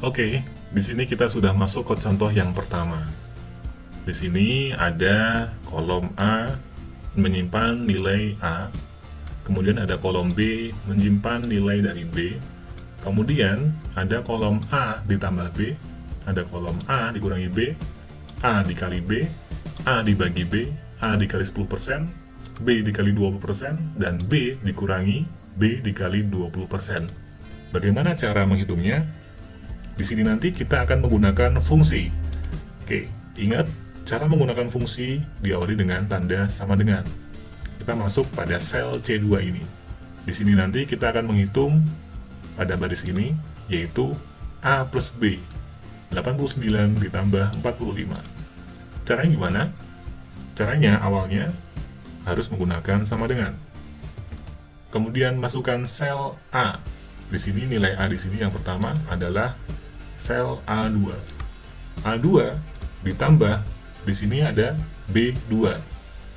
Oke, di sini kita sudah masuk ke contoh yang pertama. Di sini ada kolom A menyimpan nilai A, kemudian ada kolom B menyimpan nilai dari B, kemudian ada kolom A ditambah B, ada kolom A dikurangi B, A dikali B, A dibagi B, A dikali 10%, B dikali 20%, dan B dikurangi B dikali 20%. Bagaimana cara menghitungnya? Di sini nanti kita akan menggunakan fungsi. Oke, ingat cara menggunakan fungsi diawali dengan tanda sama dengan. Kita masuk pada sel C2 ini. Di sini nanti kita akan menghitung pada baris ini, yaitu A plus B, 89 ditambah 45. Caranya gimana? Caranya awalnya harus menggunakan sama dengan. Kemudian masukkan sel A. Di sini nilai A di sini yang pertama adalah sel A2. A2 ditambah di sini ada B2.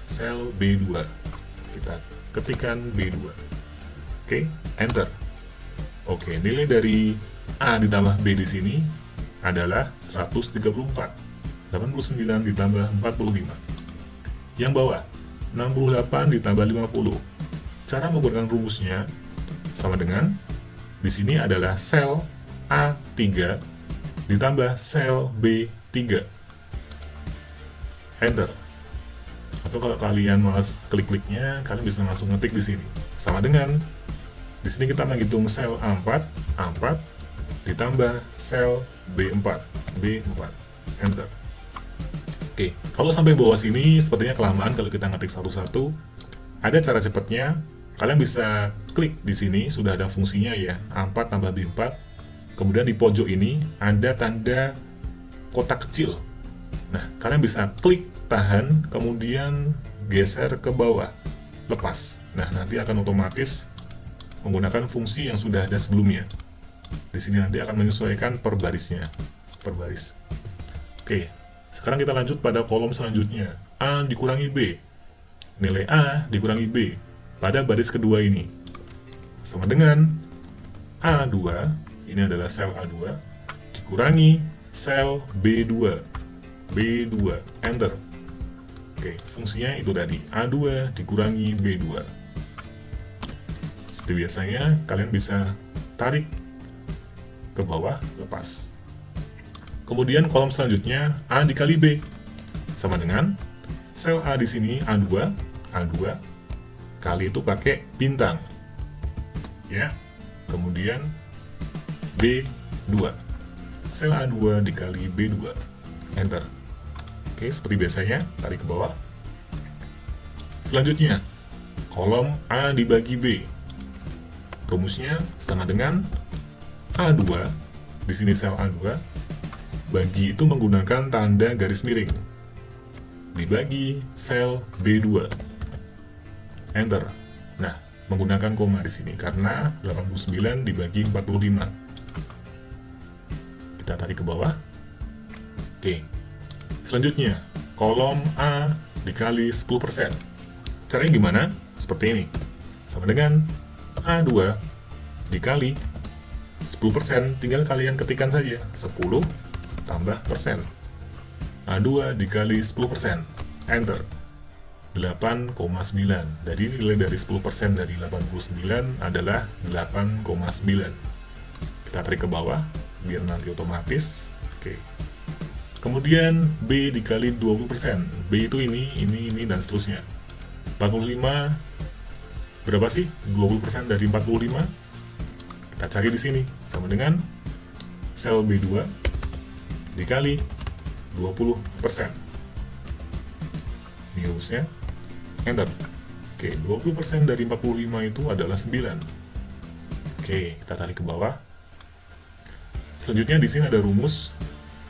Sel B2. Kita ketikkan B2. Oke, enter. Oke, nilai dari A ditambah B di sini adalah 134. 89 ditambah 45. Yang bawah 68 ditambah 50. Cara menggunakan rumusnya sama dengan di sini adalah sel A3 ditambah sel B3. Enter. Atau kalau kalian malas klik-kliknya, kalian bisa langsung ngetik di sini. Sama dengan di sini kita menghitung sel A4, A4 ditambah sel B4, B4. Enter. Oke, kalau sampai bawah sini sepertinya kelamaan kalau kita ngetik satu-satu. Ada cara cepatnya. Kalian bisa klik di sini, sudah ada fungsinya ya, A4 tambah B4. Kemudian di pojok ini ada tanda kotak kecil. Nah, kalian bisa klik, tahan, kemudian geser ke bawah, lepas. Nah, nanti akan otomatis menggunakan fungsi yang sudah ada sebelumnya. Di sini nanti akan menyesuaikan per barisnya, per baris. Oke, sekarang kita lanjut pada kolom selanjutnya. A dikurangi B. Nilai A dikurangi B pada baris kedua ini sama dengan A2, ini adalah sel A2, dikurangi sel B2, B2, enter. Oke, fungsinya itu tadi, A2 dikurangi B2. Seperti biasanya, kalian bisa tarik ke bawah, lepas. Kemudian kolom selanjutnya, A dikali B, sama dengan sel A di sini A2, A2 kali itu pakai bintang, ya. Kemudian B2, sel A2 dikali B2, enter. Oke, seperti biasanya, tarik ke bawah. Selanjutnya, kolom A dibagi B. Rumusnya sama dengan A2, di sini sel A2, bagi itu menggunakan tanda garis miring, dibagi sel B2, enter. Nah, menggunakan koma di sini karena 89 dibagi 45. Kita tarik ke bawah. Oke. Selanjutnya, kolom A dikali 10%. Caranya gimana? Seperti ini. Sama dengan A2 dikali 10%, tinggal kalian ketikkan saja 10 tambah persen. A2 dikali 10%, enter. 8,9. Jadi nilai dari 10% dari 89 adalah 8,9. Kita tarik ke bawah biar nanti otomatis. Oke. Kemudian B dikali 20%. B itu ini dan seterusnya. 45 berapa sih? 20% dari 45. Kita cari di sini sama dengan sel B2 dikali 20%. Ini rumusnya. Enter. Oke, 20% dari 45 itu adalah 9. Oke, kita tarik ke bawah. Selanjutnya di sini ada rumus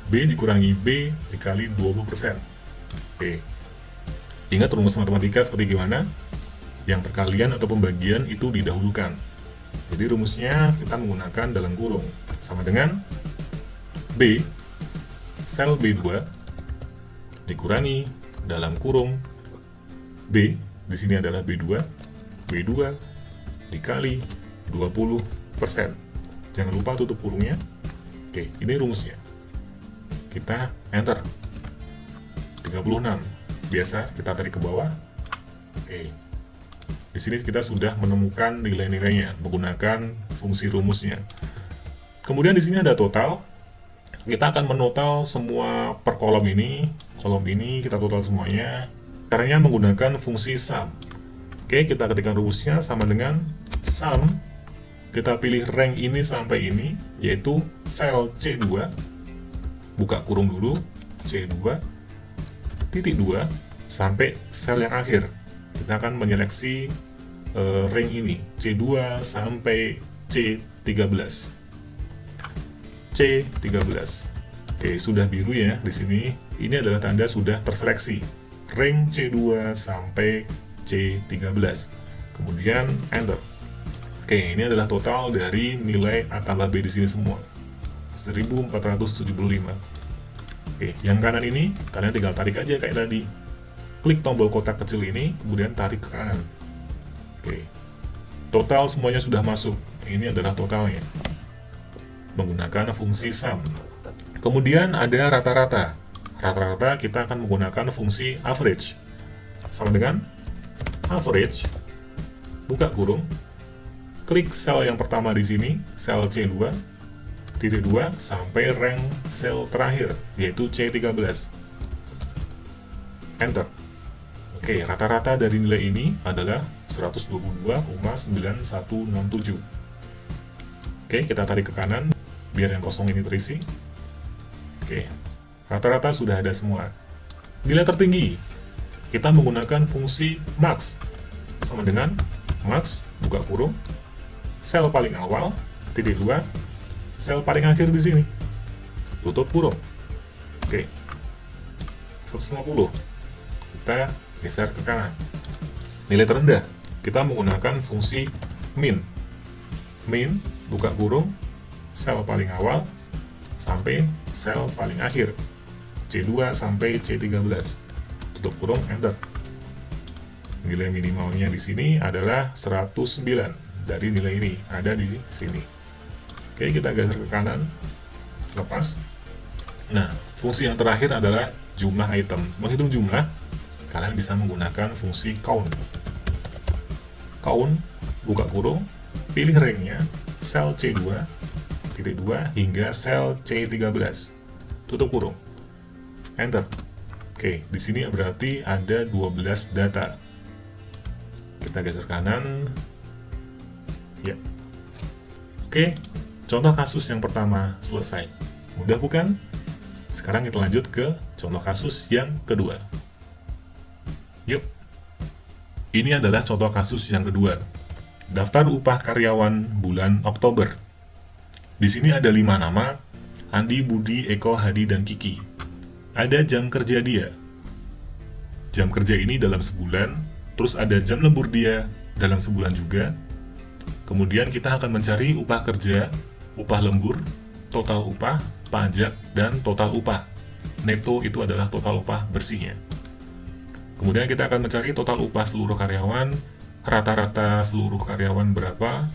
B dikurangi B dikali 20%. Oke. Ingat rumus matematika seperti gimana? Yang perkalian atau pembagian itu didahulukan. Jadi rumusnya kita menggunakan dalam kurung. Sama dengan B, sel B2, dikurangi dalam kurung B, di sini adalah B2, B2 dikali 20%. Jangan lupa tutup kurungnya. Oke, ini rumusnya. Kita enter. 36. Biasa kita tarik ke bawah. Oke. Di sini kita sudah menemukan nilai-nilainya menggunakan fungsi rumusnya. Kemudian di sini ada total. Kita akan menotal semua per kolom ini. Kolom ini kita total semuanya. Caranya menggunakan fungsi sum. Oke, kita ketikkan rumusnya sama dengan sum. Kita pilih rank ini sampai ini, yaitu sel C2. Buka kurung dulu, C2, titik 2, sampai sel yang akhir. Kita akan menyeleksi rank ini, C2 sampai C13. C13. Oke, sudah biru ya di sini. Ini adalah tanda sudah terseleksi. Rank C2 sampai C13. Kemudian enter. Oke, ini adalah total dari nilai A tambah B di sini semua. 1475. Oke, yang kanan ini kalian tinggal tarik aja kayak tadi. Klik tombol kotak kecil ini, kemudian tarik ke kanan. Oke. Total semuanya sudah masuk. Ini adalah totalnya. Menggunakan fungsi sum. Kemudian ada rata-rata. Rata-rata kita akan menggunakan fungsi average. Sama dengan average, buka kurung, klik sel yang pertama di sini, sel C2, titik 2, sampai rank sel terakhir, yaitu C13. Enter. Oke, rata-rata dari nilai ini adalah 122,9167. Oke, kita tarik ke kanan, biar yang kosong ini terisi. Oke, rata-rata sudah ada semua. Nilai tertinggi, kita menggunakan fungsi max. Sama dengan max, buka kurung, sel paling awal, titik 2, sel paling akhir di sini. Tutup kurung. Oke. 150. Kita geser ke kanan. Nilai terendah, kita menggunakan fungsi min. Min, buka kurung, sel paling awal, sampai sel paling akhir. C2 sampai C13. Tutup kurung, enter. Nilai minimalnya di sini adalah 109. Dari nilai ini, ada di sini. Oke, kita geser ke kanan. Lepas. Nah, fungsi yang terakhir adalah jumlah item. Menghitung jumlah, kalian bisa menggunakan fungsi count. Count, buka kurung, pilih ranknya, sel C2, titik 2, hingga sel C13. Tutup kurung. Enter. Oke, di sini berarti ada 12 data. Kita geser kanan. Ya. Oke, contoh kasus yang pertama selesai. Mudah bukan? Sekarang kita lanjut ke contoh kasus yang kedua. Yuk. Ini adalah contoh kasus yang kedua. Daftar upah karyawan bulan Oktober. Di sini ada 5 nama: Andi, Budi, Eko, Hadi, dan Kiki. Ada jam kerja dia. Jam kerja ini dalam sebulan, terus ada jam lembur dia dalam sebulan juga. Kemudian kita akan mencari upah kerja, upah lembur, total upah, pajak, dan total upah. Neto itu adalah total upah bersihnya. Kemudian kita akan mencari total upah seluruh karyawan, rata-rata seluruh karyawan berapa,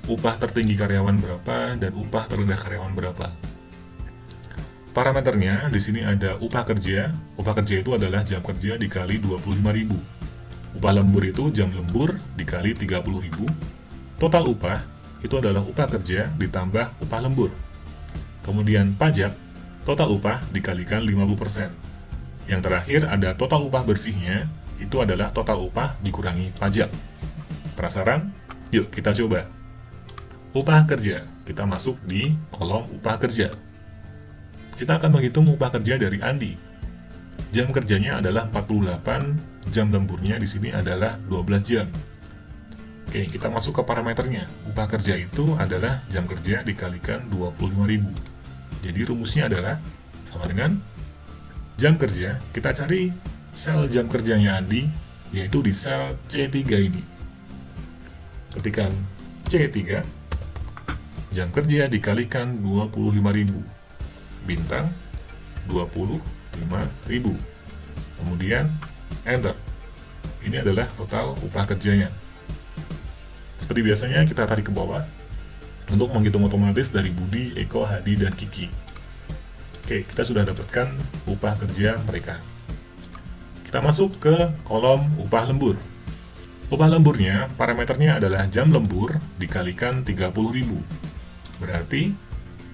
upah tertinggi karyawan berapa, dan upah terendah karyawan berapa. Parameternya di sini ada upah kerja. Upah kerja itu adalah jam kerja dikali 25.000. Upah lembur itu jam lembur dikali 30.000. Total upah itu adalah upah kerja ditambah upah lembur. Kemudian pajak, total upah dikalikan 50%. Yang terakhir ada total upah bersihnya, itu adalah total upah dikurangi pajak. Penasaran? Yuk kita coba. Upah kerja, kita masuk di kolom upah kerja. Kita akan menghitung upah kerja dari Andi. Jam kerjanya adalah 48, jam lemburnya di sini adalah 12 jam. Oke, kita masuk ke parameternya. Upah kerja itu adalah jam kerja dikalikan 25.000. Jadi rumusnya adalah sama dengan jam kerja. Kita cari sel jam kerjanya Andi, yaitu di sel C3 ini. Ketikkan C3, jam kerja dikalikan 25.000. Bintang 25.000. Kemudian enter. Ini adalah total upah kerjanya. Seperti biasanya kita tarik ke bawah. untuk menghitung otomatis dari Budi, Eko, Hadi, dan Kiki. Oke, kita sudah dapatkan upah kerja mereka. Kita masuk ke kolom upah lembur. Upah lemburnya, parameternya adalah jam lembur dikalikan 30.000. Berarti,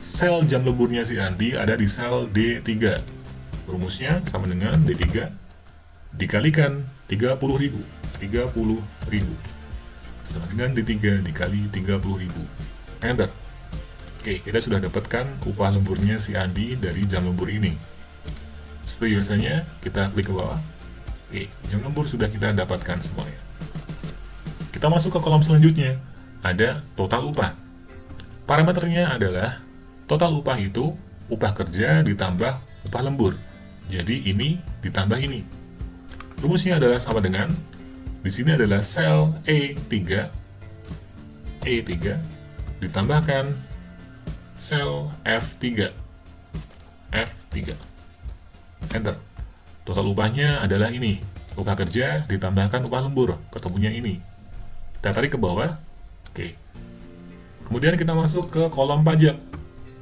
sel jam lemburnya si Andi ada di sel D3. Rumusnya sama dengan D3 dikalikan 30.000. 30.000. Sama dengan D3 dikali 30.000. Enter. Oke, kita sudah dapatkan upah lemburnya si Andi dari jam lembur ini. Seperti biasanya, kita klik ke bawah. Oke, jam lembur sudah kita dapatkan semuanya. Kita masuk ke kolom selanjutnya. Ada total upah. Parameternya adalah total upah itu upah kerja ditambah upah lembur. Jadi ini ditambah ini. Rumusnya adalah sama dengan, di sini adalah sel E3 ditambahkan sel F3. Enter. Total upahnya adalah ini. Upah kerja ditambahkan upah lembur. Ketemunya ini. Kita tarik ke bawah. Oke. Kemudian kita masuk ke kolom pajak.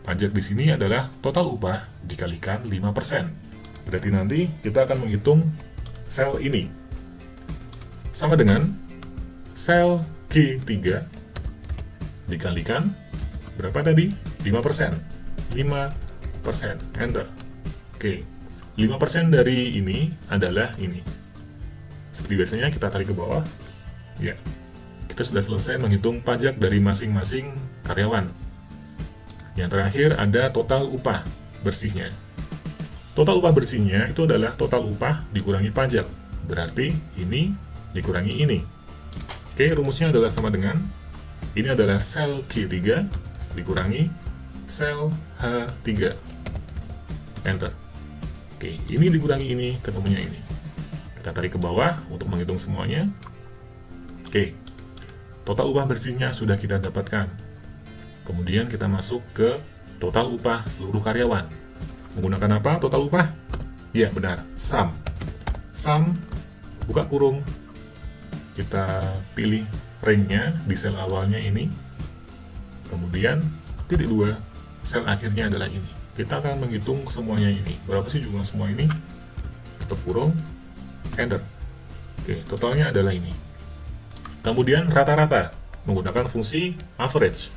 Pajak di sini adalah total upah dikalikan 5%. Berarti nanti kita akan menghitung sel ini. Sama dengan sel G3 dikalikan berapa tadi? 5%. 5%. Enter. Oke. 5% dari ini adalah ini. Seperti biasanya kita tarik ke bawah. Ya. Kita sudah selesai menghitung pajak dari masing-masing karyawan. Yang terakhir ada total upah bersihnya. Total upah bersihnya itu adalah total upah dikurangi pajak. Berarti ini dikurangi ini. Oke, rumusnya adalah sama dengan, ini adalah sel G3 dikurangi sel H3. Enter. Oke, ini dikurangi ini, ketemunya ini. Kita tarik ke bawah untuk menghitung semuanya. Oke, total upah bersihnya sudah kita dapatkan. Kemudian kita masuk ke total upah seluruh karyawan. Menggunakan apa total upah? Ya, benar, sum. Sum, buka kurung. Kita pilih rank-nya di sel awalnya ini. Kemudian, titik 2, sel akhirnya adalah ini. Kita akan menghitung semuanya ini. Berapa sih jumlah semua ini? Tutup kurung, enter. Oke, totalnya adalah ini. Kemudian rata-rata menggunakan fungsi average.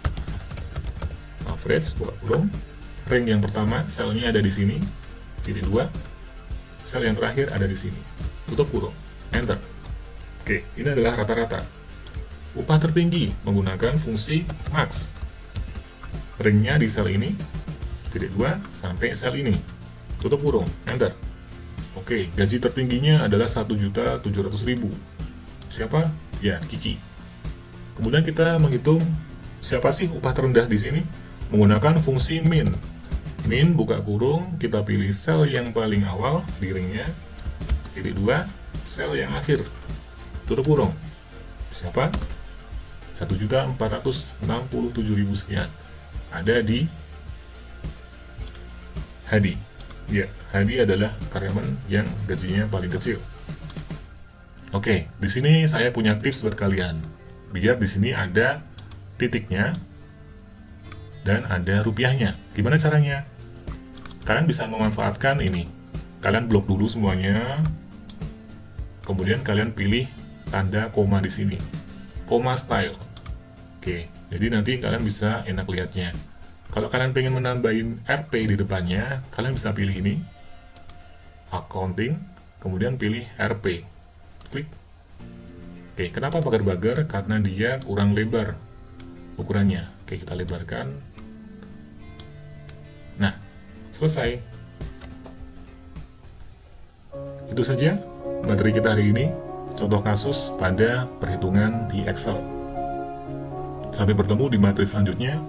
Average, buka kurung. Rank yang pertama, selnya ada di sini. Titik 2. Sel yang terakhir ada di sini. Tutup kurung, enter. Oke, ini adalah rata-rata. Upah tertinggi menggunakan fungsi max. Rank-nya di sel ini. Titik 2 sampai sel ini. Tutup kurung, enter. Oke, gaji tertingginya adalah 1.700.000. Siapa? Ya, Kiki. Kemudian kita menghitung siapa sih upah terendah di sini menggunakan fungsi min. Min, buka kurung, kita pilih sel yang paling awal di ringnya. Titik 2, sel yang akhir. Tutup kurung. Siapa? 1.467.000 sekian. Ada di Hadi. Ya, Hadi adalah karyawan yang gajinya paling kecil. Oke, di sini saya punya tips buat kalian. Biar di sini ada titiknya dan ada rupiahnya. Gimana caranya? Kalian bisa memanfaatkan ini. Kalian blok dulu semuanya. Kemudian kalian pilih tanda koma di sini. Koma style. Oke, jadi nanti kalian bisa enak lihatnya. Kalau kalian pengen menambahin RP di depannya, kalian bisa pilih ini. Accounting, kemudian pilih RP. Klik. Oke, kenapa pagar-pagar? Karena dia kurang lebar ukurannya. Oke, kita lebarkan. Nah, selesai. Itu saja materi kita hari ini. Contoh kasus pada perhitungan di Excel. Sampai bertemu di materi selanjutnya.